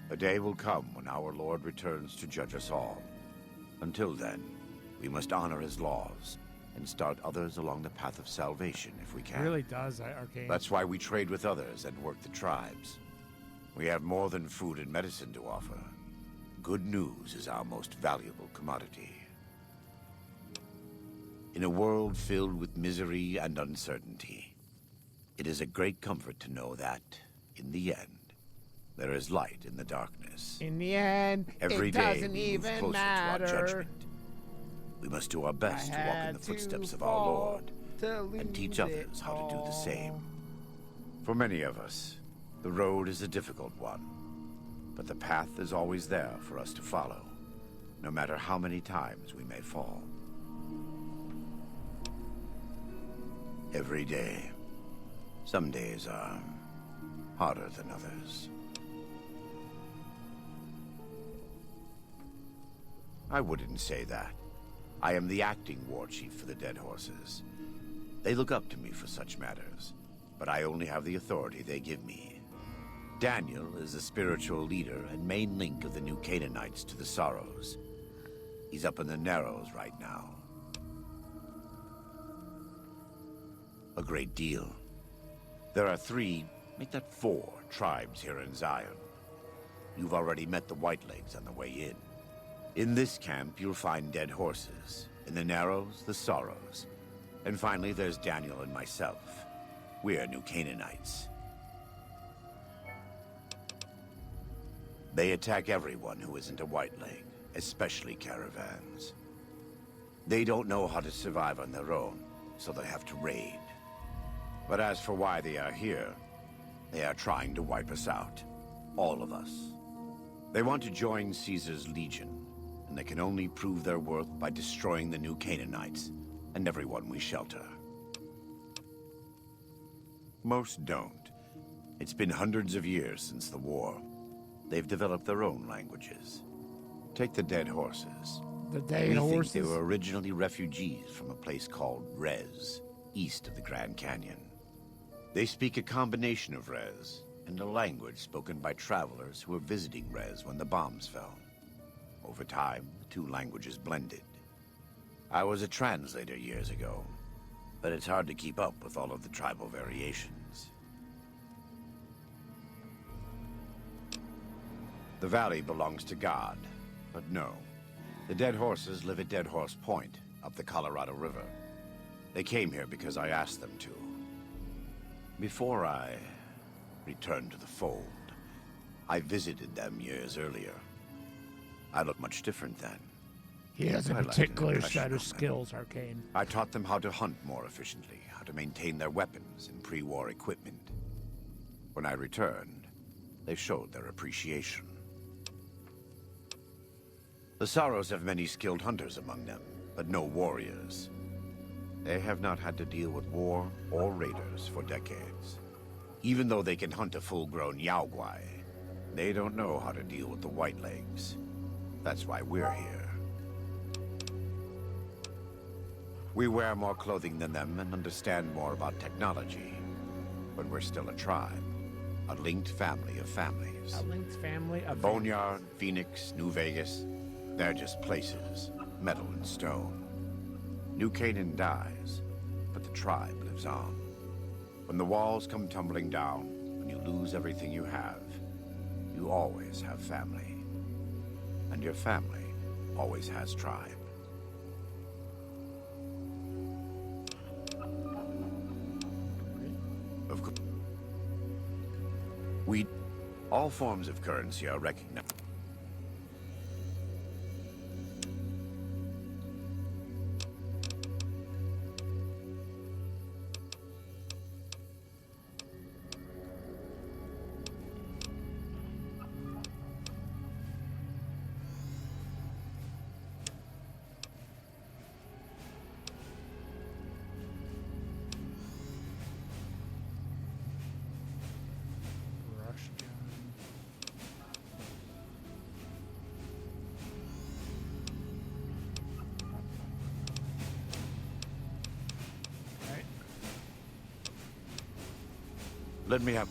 A day will come when our Lord returns to judge us all. Until then, we must honor his laws and start others along the path of salvation if we can. It really does, Arcane. That's why we trade with others and work the tribes. We have more than food and medicine to offer. Good news is our most valuable commodity. In a world filled with misery and uncertainty, it is a great comfort to know that, in the end, there is light in the darkness. In the end, Every it day doesn't we move even closer matter. to our judgment. We must do our best to walk in the footsteps of our Lord and teach others how to do the same. For many of us, the road is a difficult one, but the path is always there for us to follow, no matter how many times we may fall. Every day. Some days are harder than others. I wouldn't say that. I am the acting war chief for the Dead Horses. They look up to me for such matters, but I only have the authority they give me. Daniel is the spiritual leader and main link of the new Canaanites to the Sorrows. He's up in the Narrows right now. A great deal. There are 3, make that 4, tribes here in Zion. You've already met the Whitelegs on the way in. In this camp, you'll find Dead Horses. In the Narrows, the Sorrows. And finally, there's Daniel and myself. We're New Canaanites. They attack everyone who isn't a Whiteleg, especially caravans. They don't know how to survive on their own, so they have to raid. But as for why they are here, they are trying to wipe us out. All of us. They want to join Caesar's legion, and they can only prove their worth by destroying the new Canaanites and everyone we shelter. Most don't. It's been hundreds of years since the war. They've developed their own languages. Take the Dead Horses. The Dead We Horses? think they were originally refugees from a place called Rez, east of the Grand Canyon. They speak a combination of Rez and a language spoken by travelers who were visiting Rez when the bombs fell. Over time, the 2 languages blended. I was a translator years ago, but it's hard to keep up with all of the tribal variations. The valley belongs to God, but no. The Dead Horses live at Dead Horse Point, up the Colorado River. They came here because I asked them to. Before I returned to the fold, I visited them years earlier. I looked much different then. He has a I left an particular impression set on of them. skills, Arcane. I taught them how to hunt more efficiently, how to maintain their weapons and pre-war equipment. When I returned, they showed their appreciation. The Sorrows have many skilled hunters among them, but no warriors. They have not had to deal with war or raiders for decades. Even though they can hunt a full-grown Yaoguai, they don't know how to deal with the Whitelegs. That's why we're here. We wear more clothing than them and understand more about technology. But we're still a tribe, a linked family of families. A linked family of... Boneyard, Phoenix, New Vegas, they're just places, metal and stone. New Canaan dies, but the tribe lives on. When the walls come tumbling down, when you lose everything you have, you always have family. And your family always has tribe. Of course, all forms of currency are recognized. Let me have...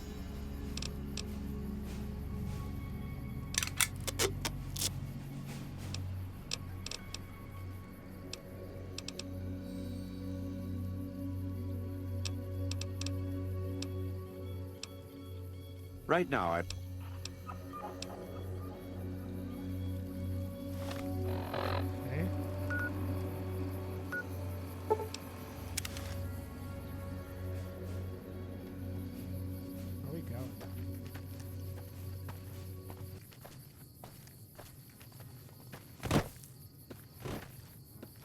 Right now, I... Okay. Where we going?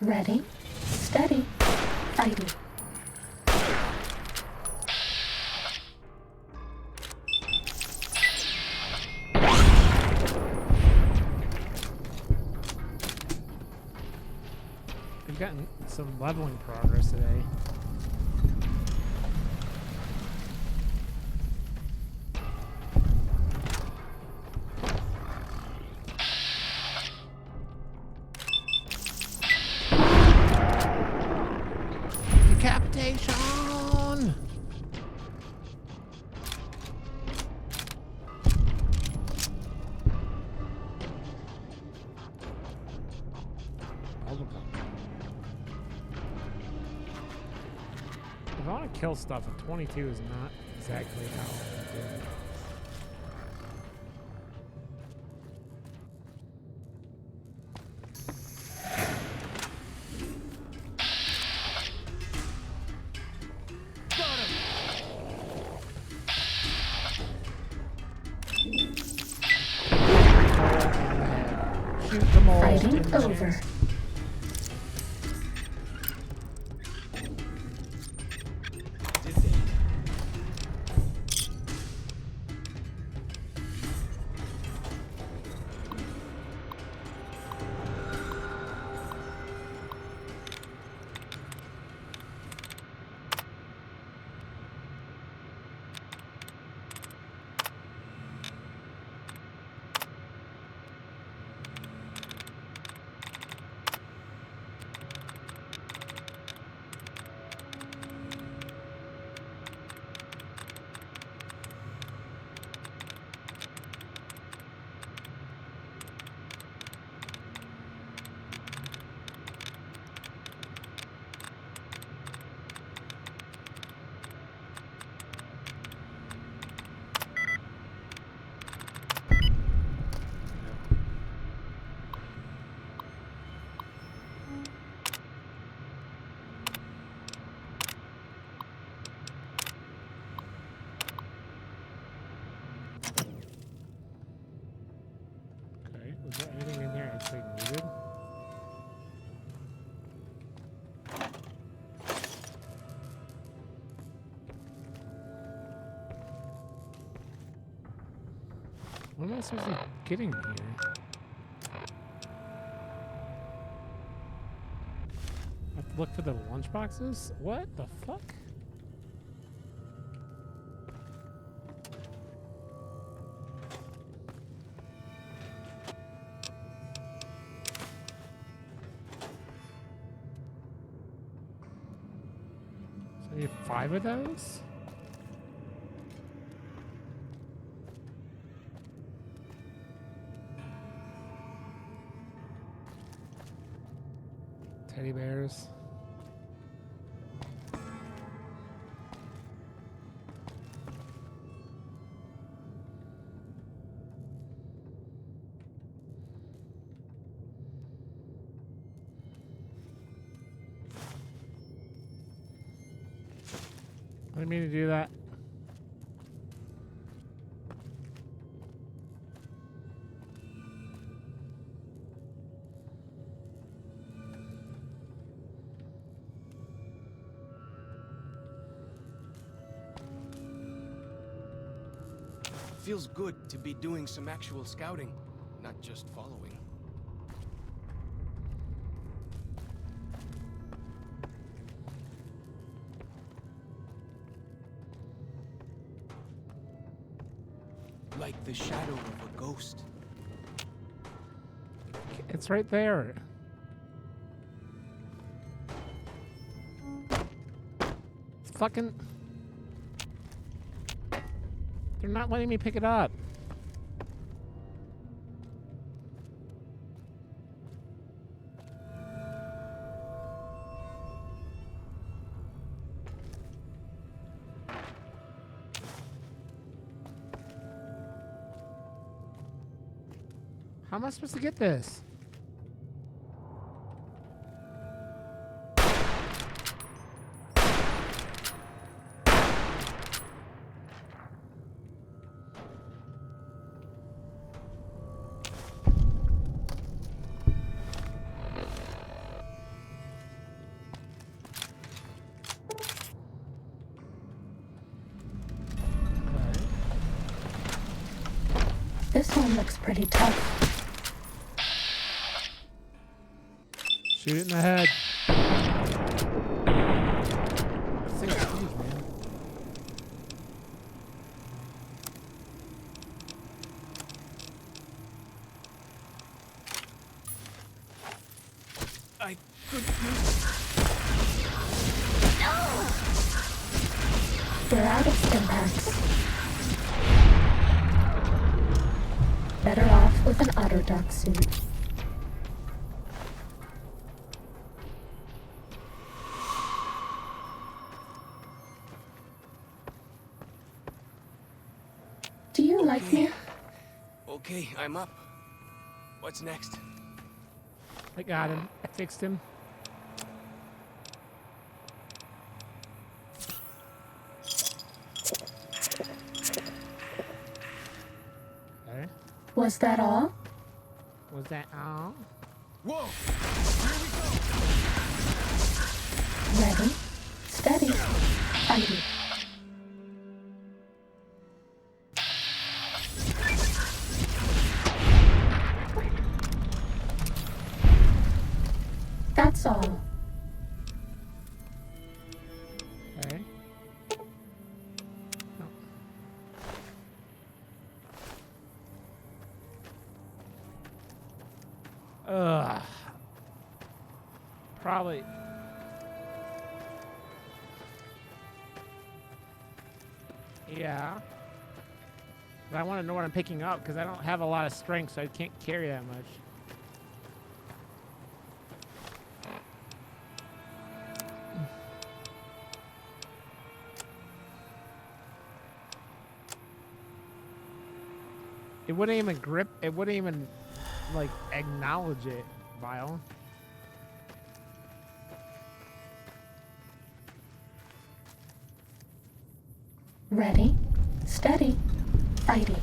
Ready, steady, fighting. We've gotten some leveling progress today. Decapitation! If I want to kill stuff, a 22 is not exactly how I do it. Shoot them all. Fighting over. Okay, was there anything in here actually needed? What am I supposed to be getting here? I have to look for the lunch boxes? What the fuck? So I need 5 of those? Teddy bears. I didn't mean to do that. Feels good to be doing some actual scouting, not just following. Like the shadow of a ghost. It's right there. It's fucking... They're not letting me pick it up. How am I supposed to get this? This one looks pretty tough. Shoot it in the head. This thing's huge, man. I could use We're out of stim packs. Better off with an autodoc suit. Do you like me? Okay, I'm up. What's next? I got him. I fixed him. Okay. Was that all? Was that all? Whoa! Ready, steady, fighting. That's all. Okay. No. Ugh. Probably. Yeah. But I want to know what I'm picking up because I don't have a lot of strength, so I can't carry that much. It wouldn't even grip. It wouldn't even, like, acknowledge it, Vile. Ready, steady, fighting.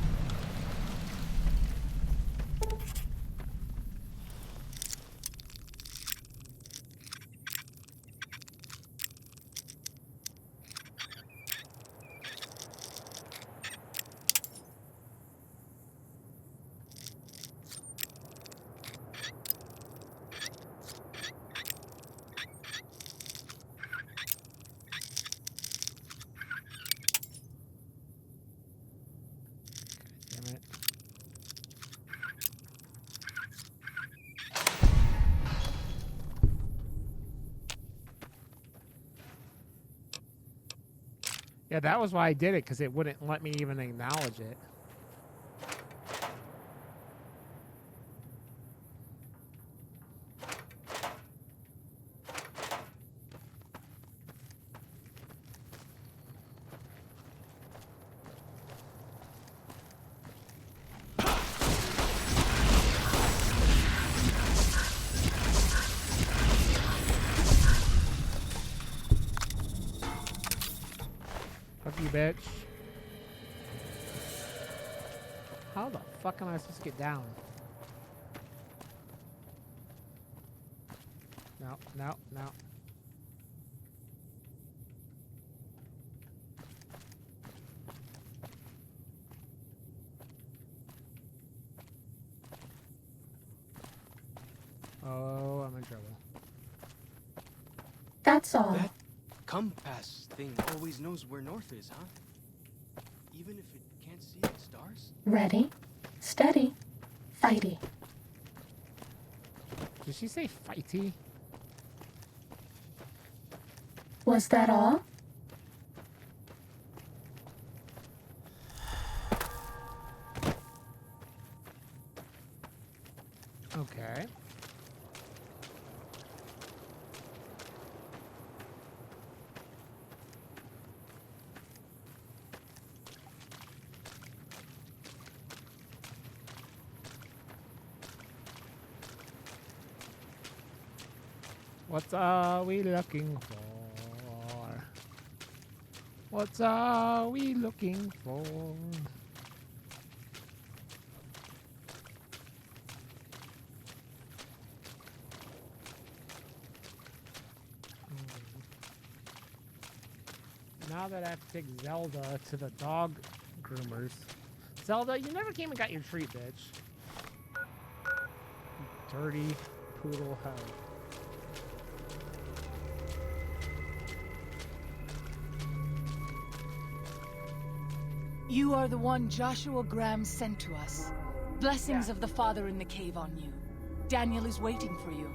Damn it. Yeah, that was why I did it, because it wouldn't let me even acknowledge it. Fuck you, bitch. How the fuck am I supposed to get down? No, no, no. Oh, I'm in trouble. That's all. That compass thing always knows where north is, huh? Even if it can't see the stars? Ready, steady, fighting. Did she say fighty? Was that all? Okay. What are we looking for? What are we looking for? Now that I have to take Zelda to the dog groomers. Zelda, you never came and got your treat, bitch. You dirty poodle hoe. You are the one Joshua Graham sent to us. Blessings of the Father in the cave on you. Daniel is waiting for you.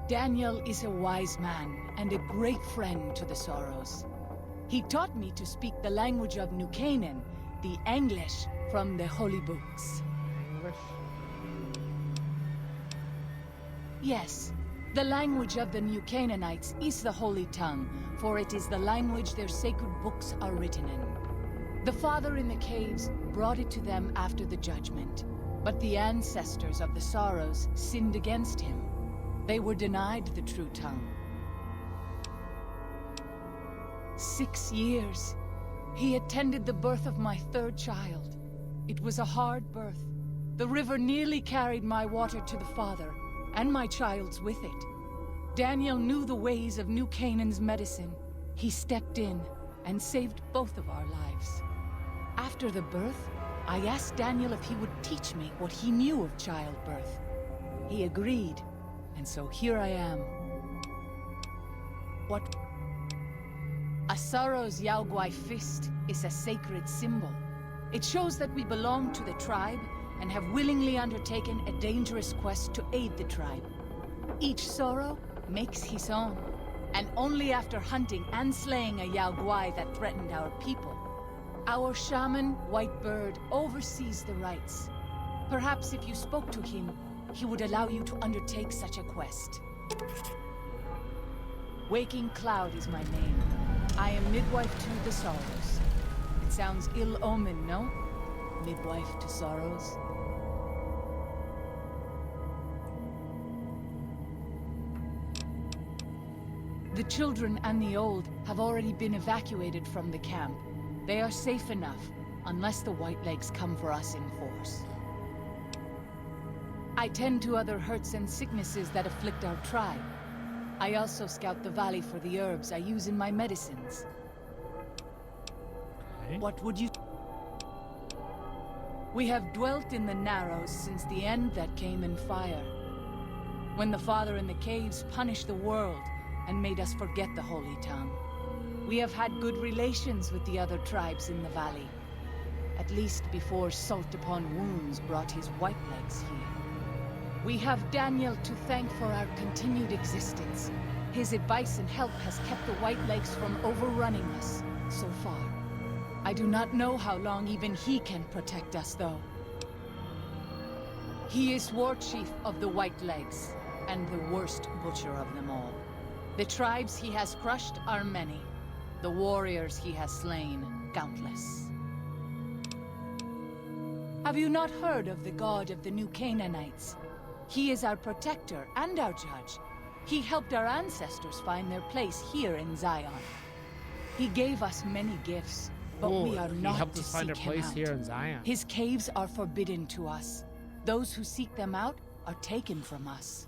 Daniel is a wise man and a great friend to the Sorrows. He taught me to speak the language of New Canaan, the English from the holy books. English? Yes, the language of the New Canaanites is the holy tongue, for it is the language their sacred books are written in. The Father in the caves brought it to them after the judgment, but the ancestors of the Sorrows sinned against him. They were denied the true tongue. 6 years. He attended the birth of my third child. It was a hard birth. The river nearly carried my water to the Father, and my child's with it. Daniel knew the ways of New Canaan's medicine. He stepped in and saved both of our lives. After the birth, I asked Daniel if he would teach me what he knew of childbirth. He agreed. And so here I am. What? A Sorrow's Yaoguai fist is a sacred symbol. It shows that we belong to the tribe and have willingly undertaken a dangerous quest to aid the tribe. Each Sorrow makes his own, and only after hunting and slaying a Yaoguai that threatened our people. Our shaman, White Bird, oversees the rites. Perhaps if you spoke to him, he would allow you to undertake such a quest. Waking Cloud is my name. I am midwife to the Sorrows. It sounds ill-omened, no? Midwife to Sorrows. The children and the old have already been evacuated from the camp. They are safe enough, unless the Whitelegs come for us in force. I tend to other hurts and sicknesses that afflict our tribe. I also scout the valley for the herbs I use in my medicines. Okay. What would you... We have dwelt in the Narrows since the end that came in fire. When the Father in the caves punished the world and made us forget the Holy Tongue. We have had good relations with the other tribes in the valley. At least before Salt Upon Wounds brought his Whitelegs here. We have Daniel to thank for our continued existence. His advice and help has kept the Whitelegs from overrunning us, so far. I do not know how long even he can protect us, though. He is War Chief of the Whitelegs, and the worst butcher of them all. The tribes he has crushed are many. The warriors he has slain, countless. Have you not heard of the god of the New Canaanites? He is our protector and our judge. He helped our ancestors find their place here in Zion. He gave us many gifts, but we are he not helped to us find seek our him place out. here in Zion. His caves are forbidden to us. Those who seek them out are taken from us.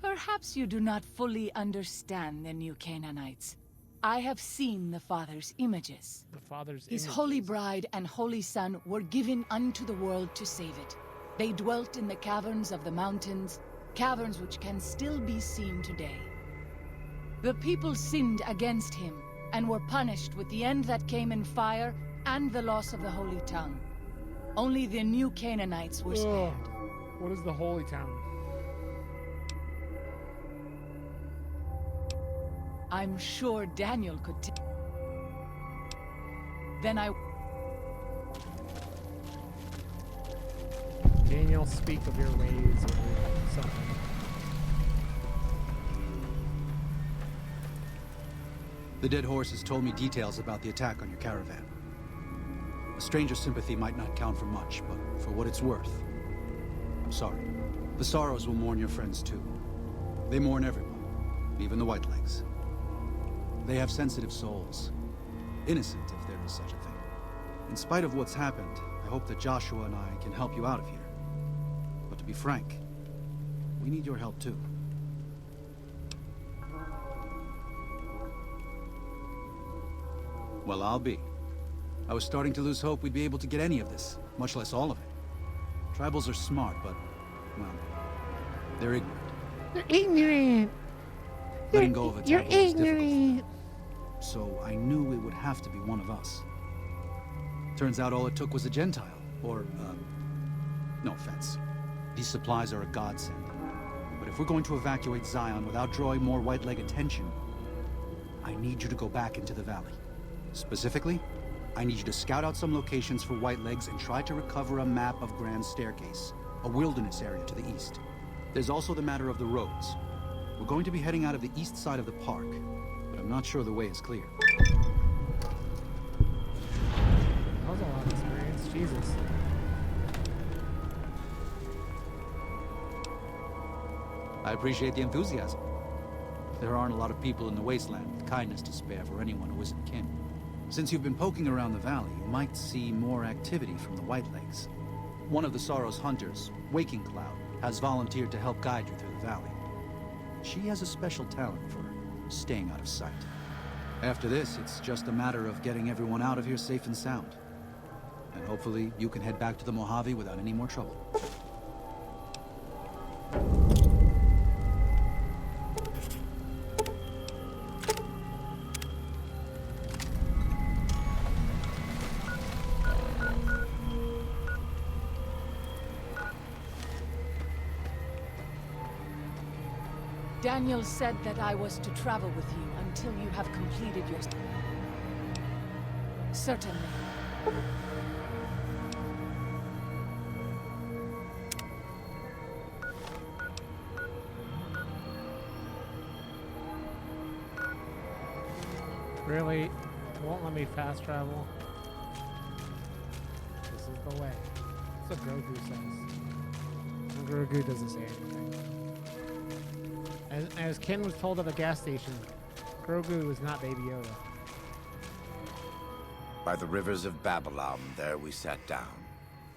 Perhaps you do not fully understand the New Canaanites. I have seen the Father's images. The Father's His images. holy bride and holy son were given unto the world to save it. They dwelt in the caverns of the mountains, caverns which can still be seen today. The people sinned against him, and were punished with the end that came in fire and the loss of the Holy Tongue. Only the New Canaanites were spared. What is the Holy Town? I'm sure Daniel could Then I... Daniel, speak of your ways or something. The dead horse has told me details about the attack on your caravan. A stranger's sympathy might not count for much, but for what it's worth, I'm sorry. The Sorrows will mourn your friends too. They mourn everyone, even the Whitelegs. They have sensitive souls. Innocent, if there is such a thing. In spite of what's happened, I hope that Joshua and I can help you out of here. But to be frank, we need your help too. Well, I'll be. I was starting to lose hope we'd be able to get any of this, much less all of it. Tribals are smart, but, well, they're ignorant. You're ignorant. Letting go of a You're taboo is difficult for them. ignorant. So I knew it would have to be one of us. Turns out all it took was a Gentile, or, no offense. These supplies are a godsend. But if we're going to evacuate Zion without drawing more White-Leg attention, I need you to go back into the valley. Specifically, I need you to scout out some locations for White-Legs and try to recover a map of Grand Staircase, a wilderness area to the east. There's also the matter of the roads. We're going to be heading out of the east side of the park, but I'm not sure the way is clear. That was a lot of experience. Jesus. I appreciate the enthusiasm. There aren't a lot of people in the wasteland with kindness to spare for anyone who isn't kin. Since you've been poking around the valley, you might see more activity from the Whitelegs. One of the Sorrow's hunters, Waking Cloud, has volunteered to help guide you through the valley. She has a special talent for staying out of sight. After this, it's just a matter of getting everyone out of here safe and sound. And hopefully, you can head back to the Mojave without any more trouble. Daniel said that I was to travel with you until you have completed your... Certainly. Really? It won't let me fast travel. This is the way. That's what Grogu says. And Grogu doesn't say anything. As Ken was told at the gas station, Grogu was not Baby Yoda. By the rivers of Babylon, there we sat down.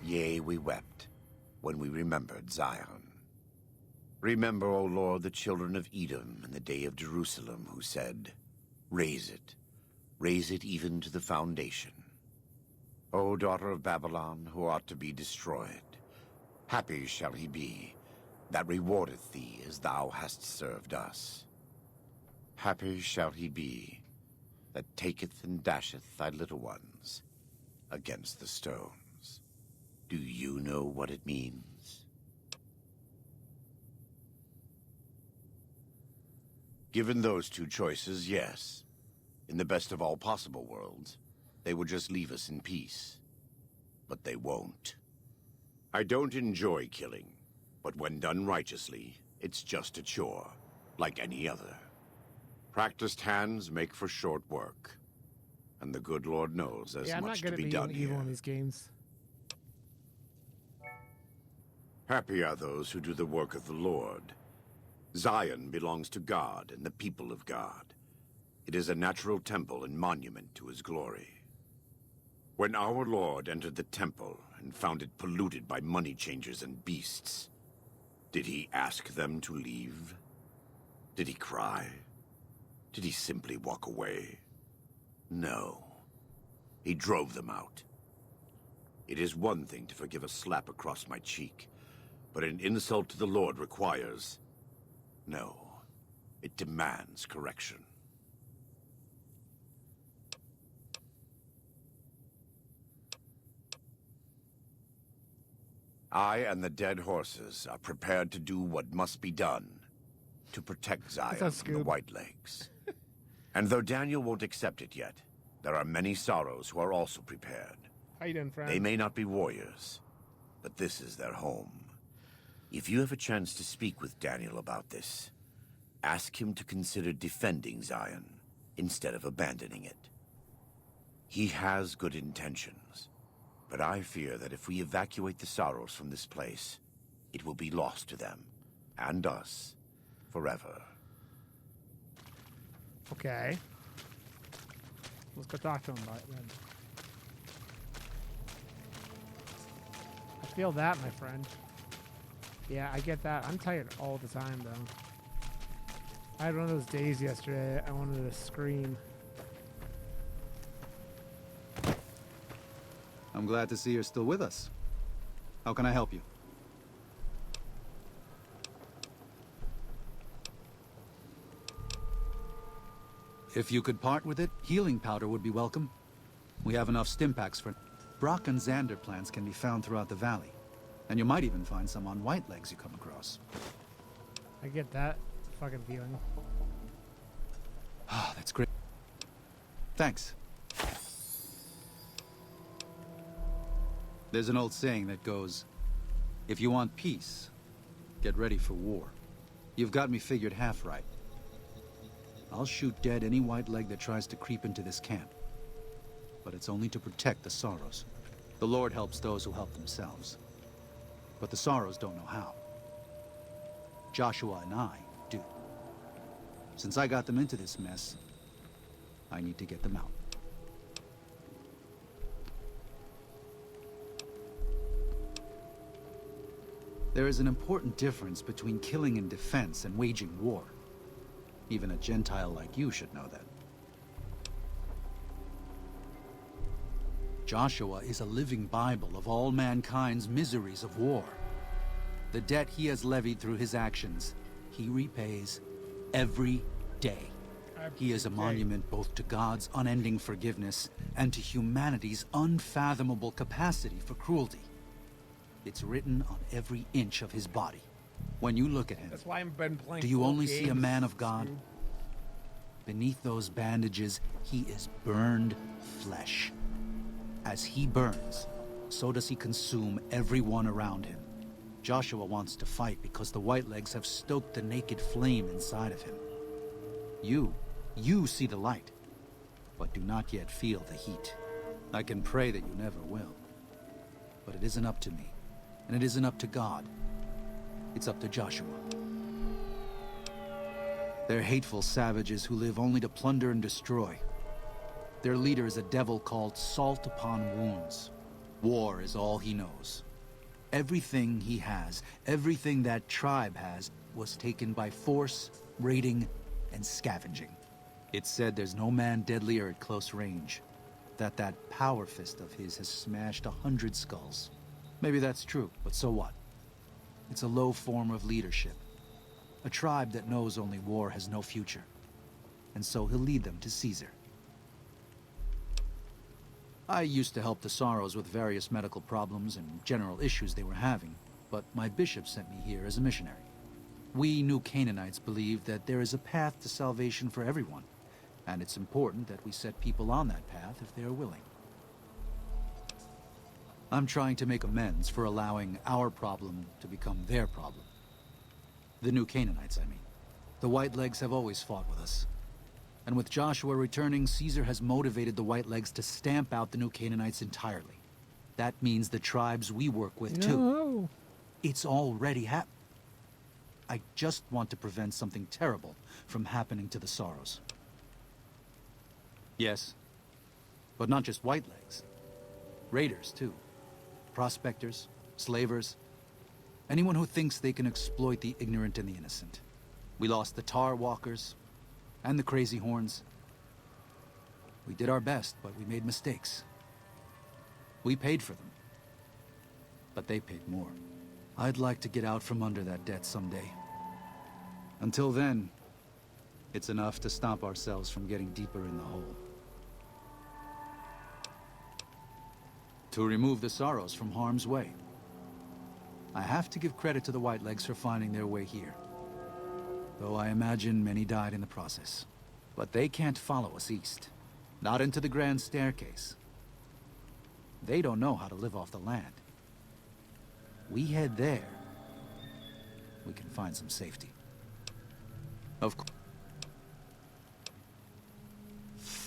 Yea, we wept, when we remembered Zion. Remember, O Lord, the children of Edom in the day of Jerusalem, who said, raise it even to the foundation. O daughter of Babylon, who ought to be destroyed, happy shall he be that rewardeth thee as thou hast served us. Happy shall he be that taketh and dasheth thy little ones against the stones. Do you know what it means? Given those two choices, yes. In the best of all possible worlds, they would just leave us in peace. But they won't. I don't enjoy killing. But when done righteously, it's just a chore, like any other. Practiced hands make for short work. And the good Lord knows there's I'm much not to good be at done being evil here. in these games. Happy are those who do the work of the Lord. Zion belongs to God and the people of God. It is a natural temple and monument to his glory. When our Lord entered the temple and found it polluted by money changers and beasts, did he ask them to leave? Did he cry? Did he simply walk away? No. He drove them out. It is one thing to forgive a slap across my cheek, but an insult to the Lord requires... No. It demands correction. I and the dead horses are prepared to do what must be done to protect Zion from the Whitelegs. And though Daniel won't accept it yet, there are many Sorrows who are also prepared. How you doing, friend? They may not be warriors, but this is their home. If you have a chance to speak with Daniel about this, ask him to consider defending Zion, instead of abandoning it. He has good intentions, but I fear that if we evacuate the Sorrows from this place, it will be lost to them, and us, forever. Okay. Let's go talk to him about it then. I feel that, my friend. Yeah, I get that. I'm tired all the time, though. I had one of those days yesterday. I wanted to scream. I'm glad to see you're still with us. How can I help you? If you could part with it, healing powder would be welcome. We have enough stim packs for... Brock and Xander plants can be found throughout the valley. And you might even find some on Whitelegs you come across. I get that fucking feeling. Ah, that's great. Thanks. There's an old saying that goes, if you want peace, get ready for war. You've got me figured half right. I'll shoot dead any white leg that tries to creep into this camp. But it's only to protect the Sorrows. The Lord helps those who help themselves. But the Sorrows don't know how. Joshua and I do. Since I got them into this mess, I need to get them out. There is an important difference between killing in defense and waging war. Even a Gentile like you should know that. Joshua is a living Bible of all mankind's miseries of war. The debt he has levied through his actions, he repays every day. He is a monument both to God's unending forgiveness and to humanity's unfathomable capacity for cruelty. It's written on every inch of his body. When you look at him, That's why I've been playing. do you only see a games. man of God? Beneath those bandages, he is burned flesh. As he burns, so does he consume everyone around him. Joshua wants to fight because the Whitelegs have stoked the naked flame inside of him. You see the light, but do not yet feel the heat. I can pray that you never will. But it isn't up to me, and it isn't up to God. It's up to Joshua. They're hateful savages who live only to plunder and destroy. Their leader is a devil called Salt Upon Wounds. War is all he knows. Everything he has, everything that tribe has, was taken by force, raiding, and scavenging. It's said there's no man deadlier at close range. That power fist of his has smashed 100 skulls. Maybe that's true, but so what? It's a low form of leadership. A tribe that knows only war has no future. And so he'll lead them to Caesar. I used to help the Sorrows with various medical problems and general issues they were having, but my bishop sent me here as a missionary. We New Canaanites believe that there is a path to salvation for everyone, and it's important that we set people on that path if they are willing. I'm trying to make amends for allowing our problem to become their problem. The New Canaanites, I mean. The Whitelegs have always fought with us. And with Joshua returning, Caesar has motivated the Whitelegs to stamp out the New Canaanites entirely. That means the tribes we work with, too. No. It's already happened. I just want to prevent something terrible from happening to the Sorrows. Yes, but not just Whitelegs. Raiders, too. Prospectors, slavers. Anyone who thinks they can exploit the ignorant and the innocent. We lost the Tar Walkers and the Crazy Horns. We did our best, but we made mistakes. We paid for them, but they paid more. I'd like to get out from under that debt someday. Until then, it's enough to stop ourselves from getting deeper in the hole. To remove the Sorrows from harm's way. I have to give credit to the Whitelegs for finding their way here. Though I imagine many died in the process. But they can't follow us east. Not into the Grand Staircase. They don't know how to live off the land. We head there, we can find some safety. Of course.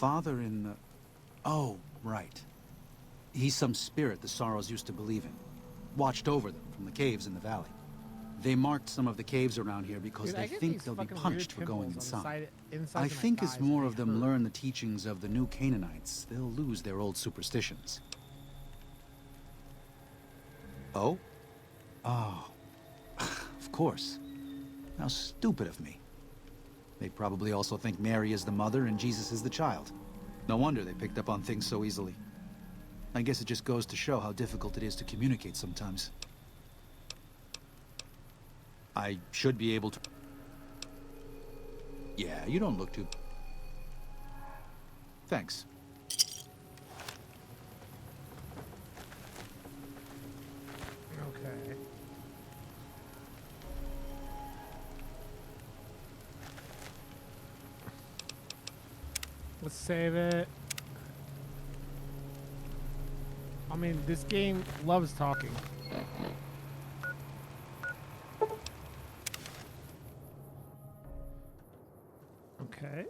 father in the... Oh, right. He's some spirit the Sorrows used to believe in. Watched over them from the caves in the valley. They marked some of the caves around here because Dude, I they get think these they'll be fucking punished for weird going pimples on the inside. inside I of my think as thighs more when of they them hurt. learn the teachings of the new Canaanites, they'll lose their old superstitions. Oh? Oh. Of course. How stupid of me. They probably also think Mary is the mother and Jesus is the child. No wonder they picked up on things so easily. I guess it just goes to show how difficult it is to communicate sometimes. I should be able to... Yeah, you don't look too... Thanks. Okay. Let's save it. I mean, this game loves talking. Okay.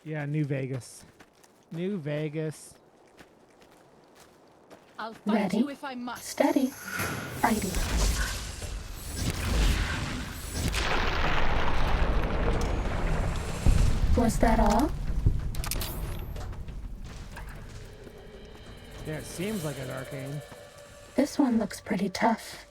Yeah, New Vegas. New Vegas. I'll fight Ready? you if I must. Steady. Fighting. Was that all? Yeah, it seems like an arcane. This one looks pretty tough.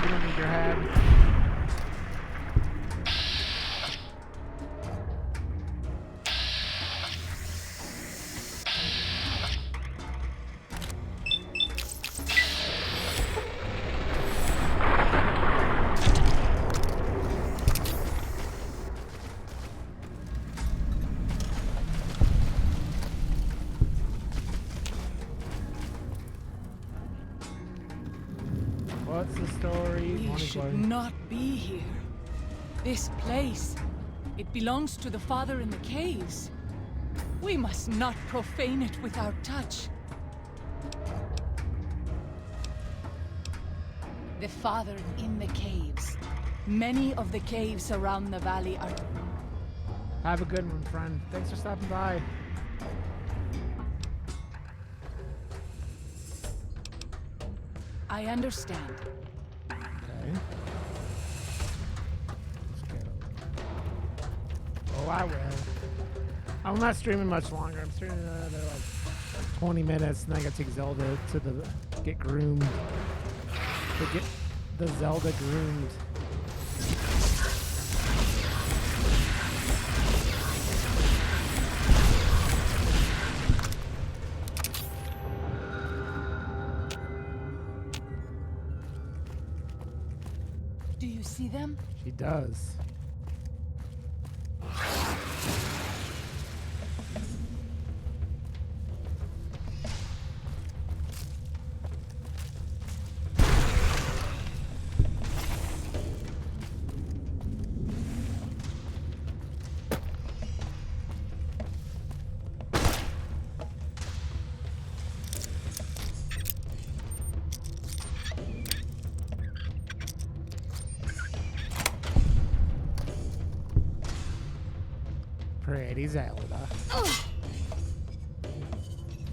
You don't need your head. What's the story? We Morning should glory. not be here. This place, it belongs to the Father in the caves. We must not profane it with our touch. The Father in the caves. Many of the caves around the valley are... Have a good one, friend. Thanks for stopping by. I understand. Okay. Let's get over. Oh, I will. I'm not streaming much longer. I'm streaming another like 20 minutes, and then I gotta take Zelda to the get groomed. To get the Zelda groomed. Do you see them? She does. Pretty Zelda.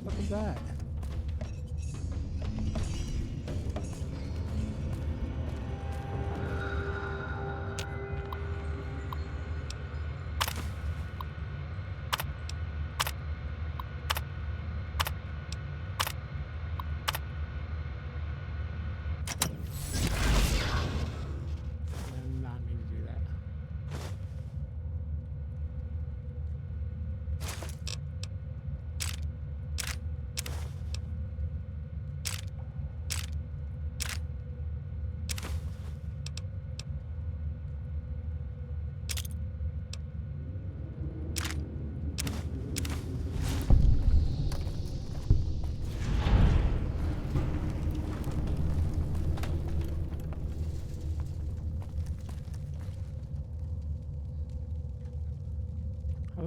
What was that? I did not mean to do that.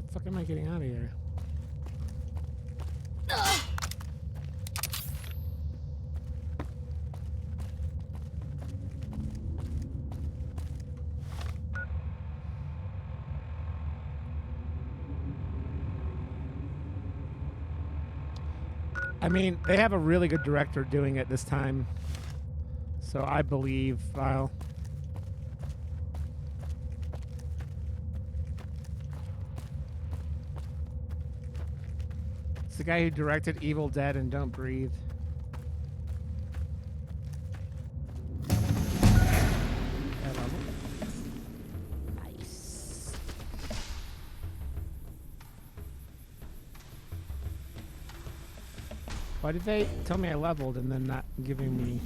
the fuck am I getting out of here? I mean, they have a really good director doing it this time. So I believe I'll... It's the guy who directed Evil Dead and Don't Breathe. Nice. Why did they tell me I leveled and then not giving me...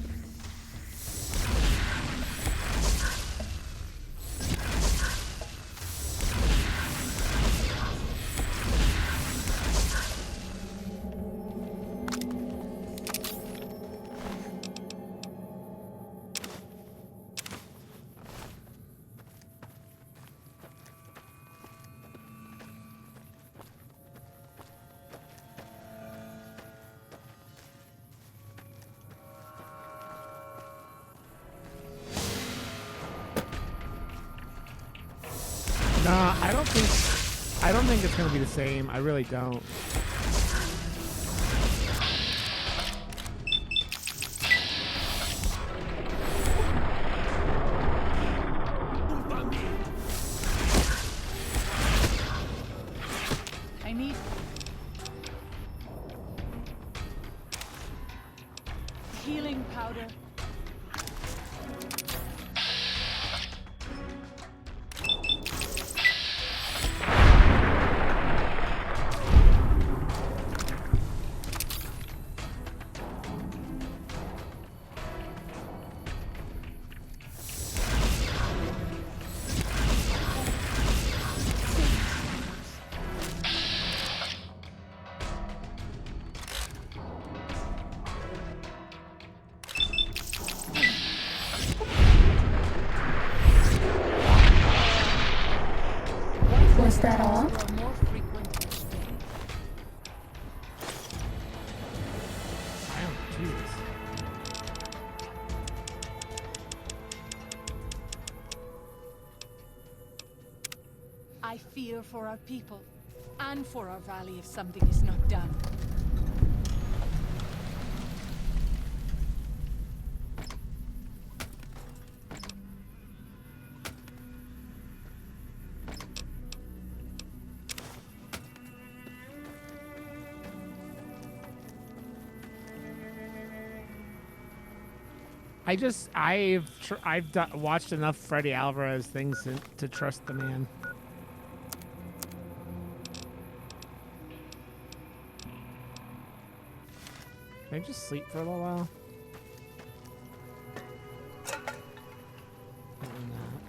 Nah, I don't think it's gonna be the same. I really don't. I need healing powder. Was that all? More frequent each day. Oh, Jesus. I fear for our people and for our valley if something is not done. I've watched enough Freddy Alvarez things to trust the man. Can I just sleep for a little while? Probably not.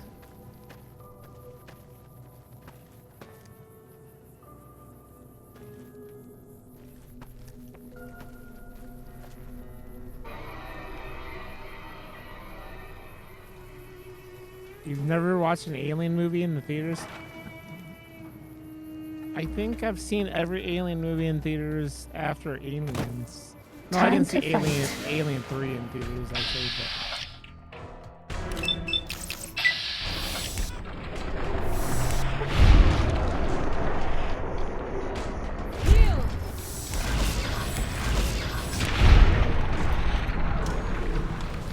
You've never watched an Alien movie in the theaters? I think I've seen every Alien movie in theaters after Aliens. No, I didn't see Alien 3 in theaters, actually,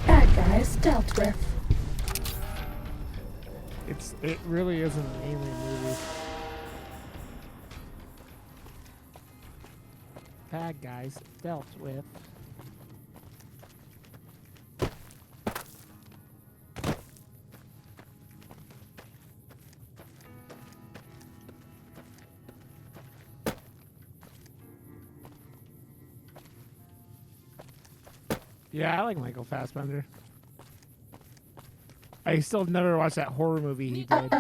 Bad guys dealt with. it really isn't an Alien movie. Bad guys dealt with. Yeah, I like Michael Fassbender. I still have never watched that horror movie he did.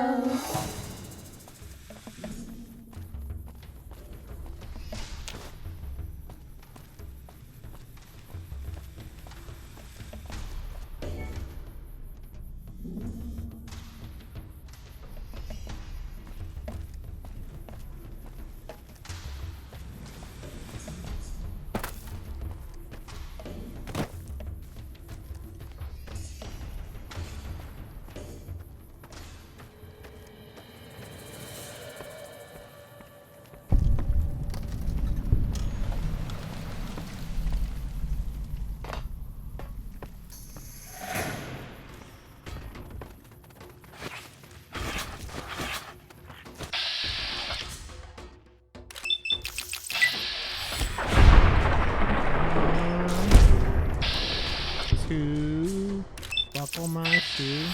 Almighty.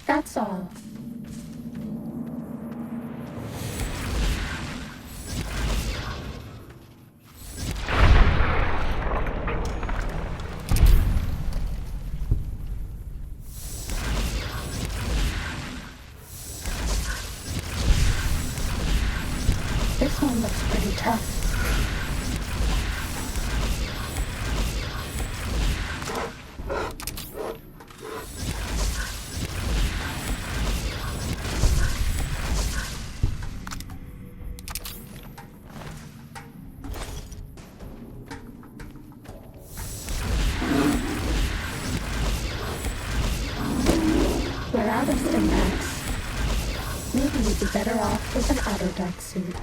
That's all. This one looks pretty tough. We're out of stim packs. Maybe we'd be better off with an auto-dark suit.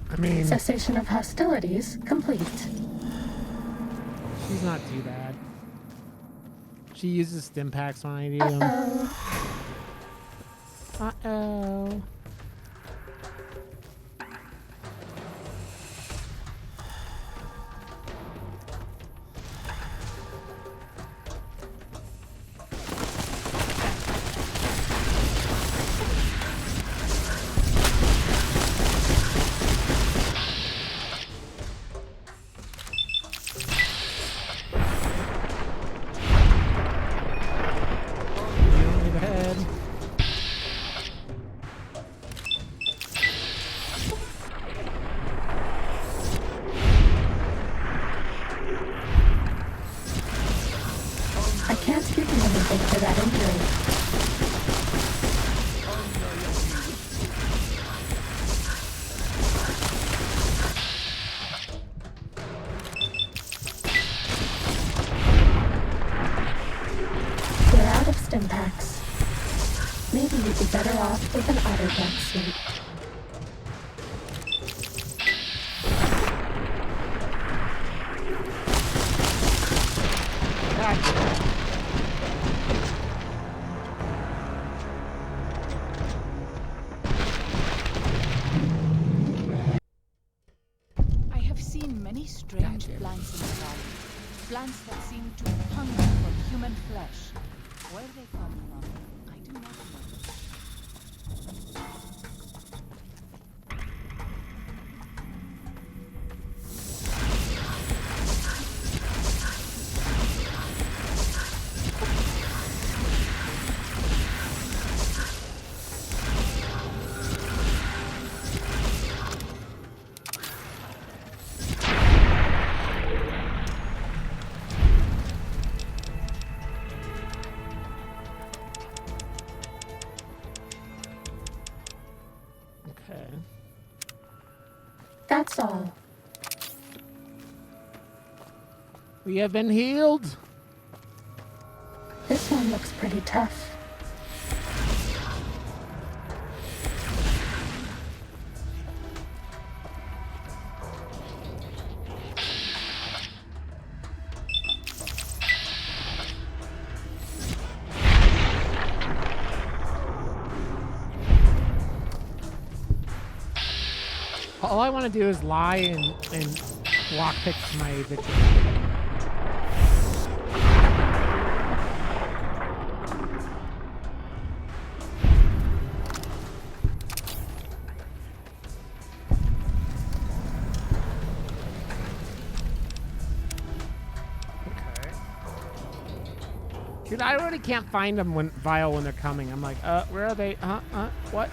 I mean, Cessation of hostilities complete. she's not too bad. She uses stim packs when I need them. Uh-oh. I can't give you anything for that injury. We're out of stim packs. Maybe we'd be better off with an auto-dark suit. I have seen many strange plants in the valley. Plants that seem to hunger for human flesh. Where they come from, I do not know. Okay. That's all. We have been healed. This one looks pretty tough. All I want to do is lie and lockpick my victory. Dude, I already can't find them when they're coming. I'm like, where are they? What?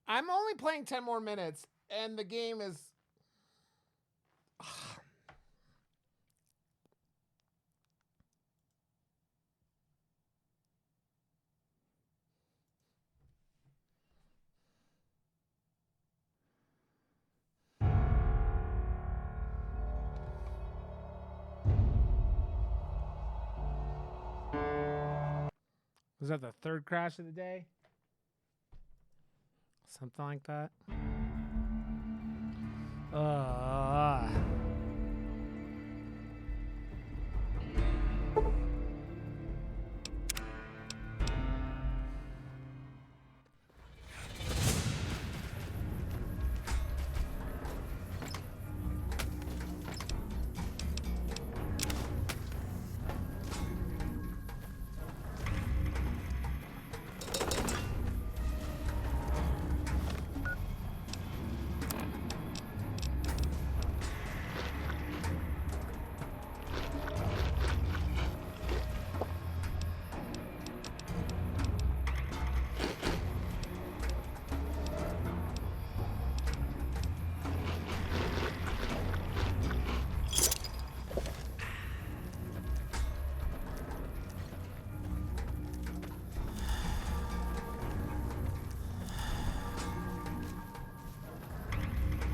I'm only playing 10 more minutes, and the game is... Was that the third crash of the day? Something like that.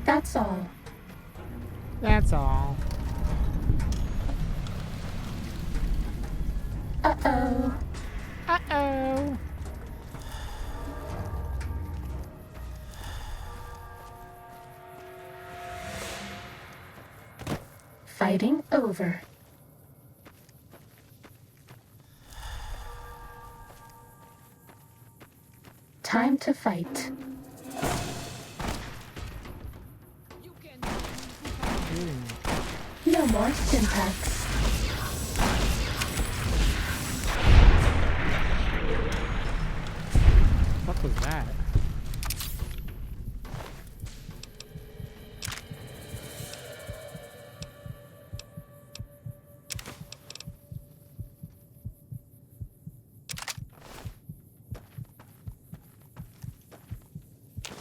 That's all. That's all. Uh-oh. Uh-oh. Fighting over. Time to fight. No more stimpaks. What was that?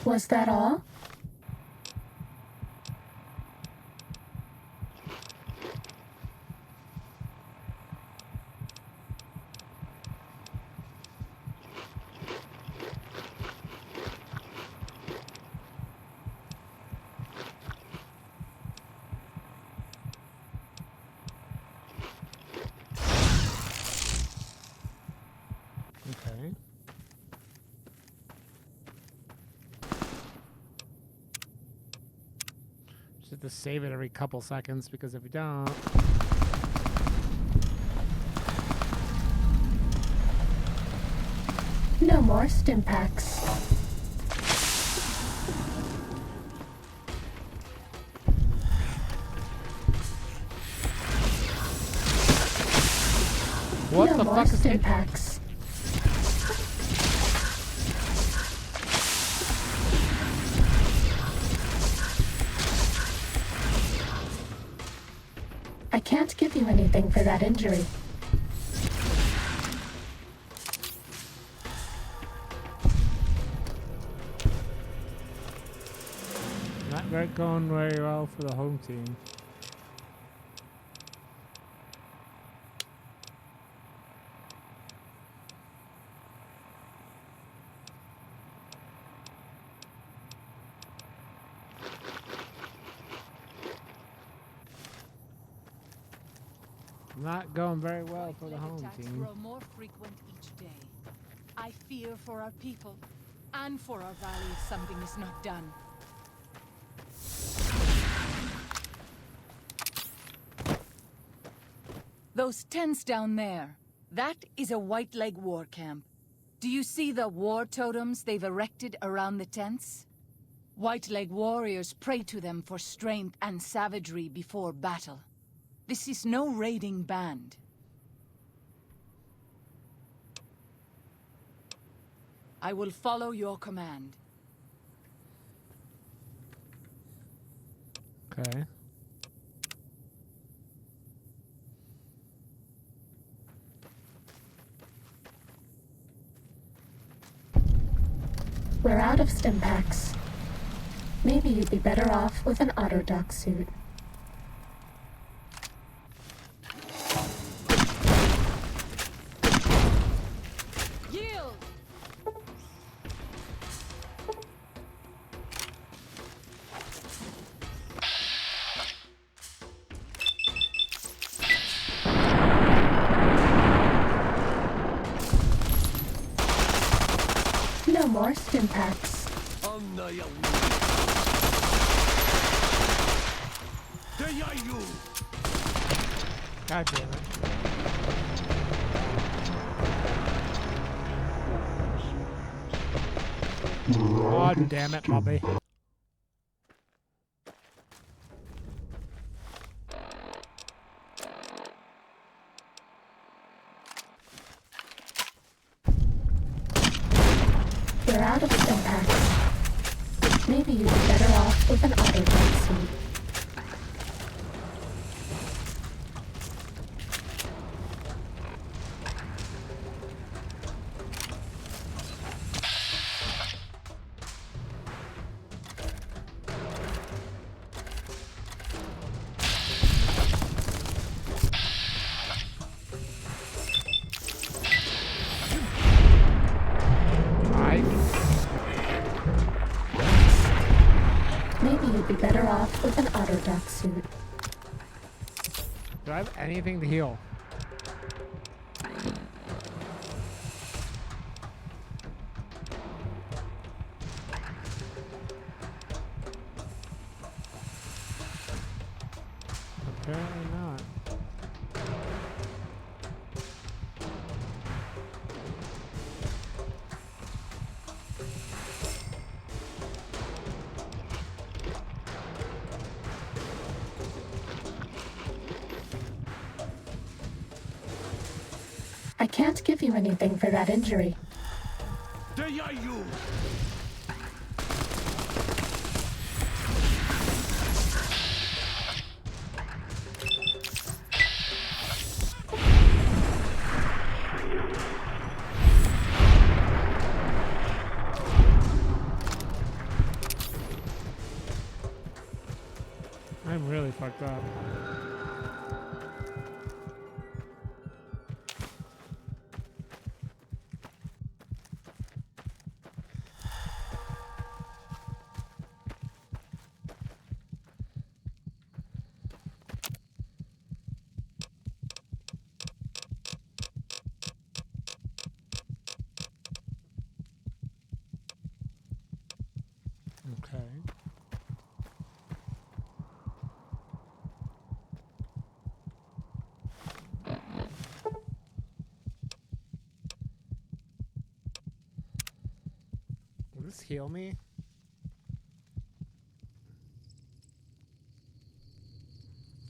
Was that all? Okay. Just have to save it every couple seconds because if you don't... No more stimpaks. What No the more fuck is it? stimpaks. I can't give you anything for that injury. Not going very well for the home team. Not going very well for the home Attacks team. grow more frequent each day. I fear for our people and for our valley if something is not done. Those tents down there, that is a White Leg war camp. Do you see the war totems they've erected around the tents? White Leg warriors pray to them for strength and savagery before battle. This is no raiding band. I will follow your command. Okay. We're out of stim packs. Maybe you'd be better off with an autodoc suit. Yield! No more stim packs. God damn it. God damn it, Bobby. We're out of stim packs. Maybe you'd be better off with an autodoc suit. Maybe you'd be better off with an autodoc suit. Do I have anything to heal? Apparently not. I can't give you anything for that injury. I'm really fucked up. Okay. Will this heal me?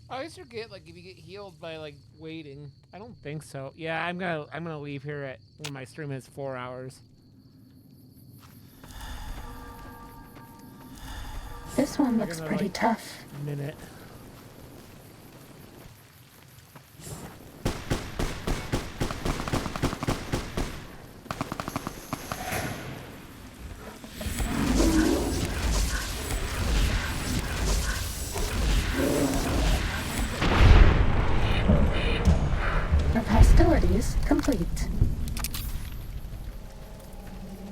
I always forget, like, if you get healed by, like, waiting. I don't think so. Yeah, I'm gonna leave here at when my stream is 4 hours. This one Like looks another, pretty like, tough. minute. Our hostilities complete.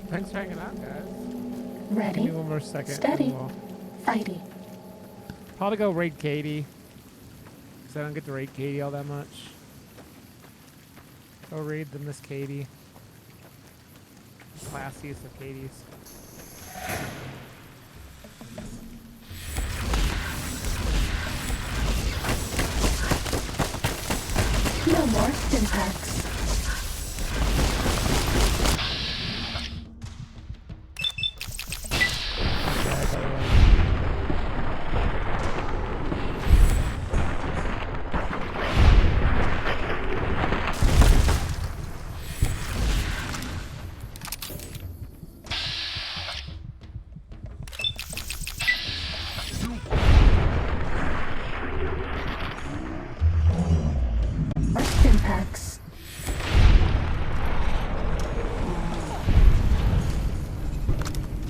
Thanks for hanging out, guys. Give Ready, me one more second. steady, and we'll fighty. probably go raid Katie. Because I don't get to raid Katie all that much. Go raid the Miss Katie. Classiest of Katies.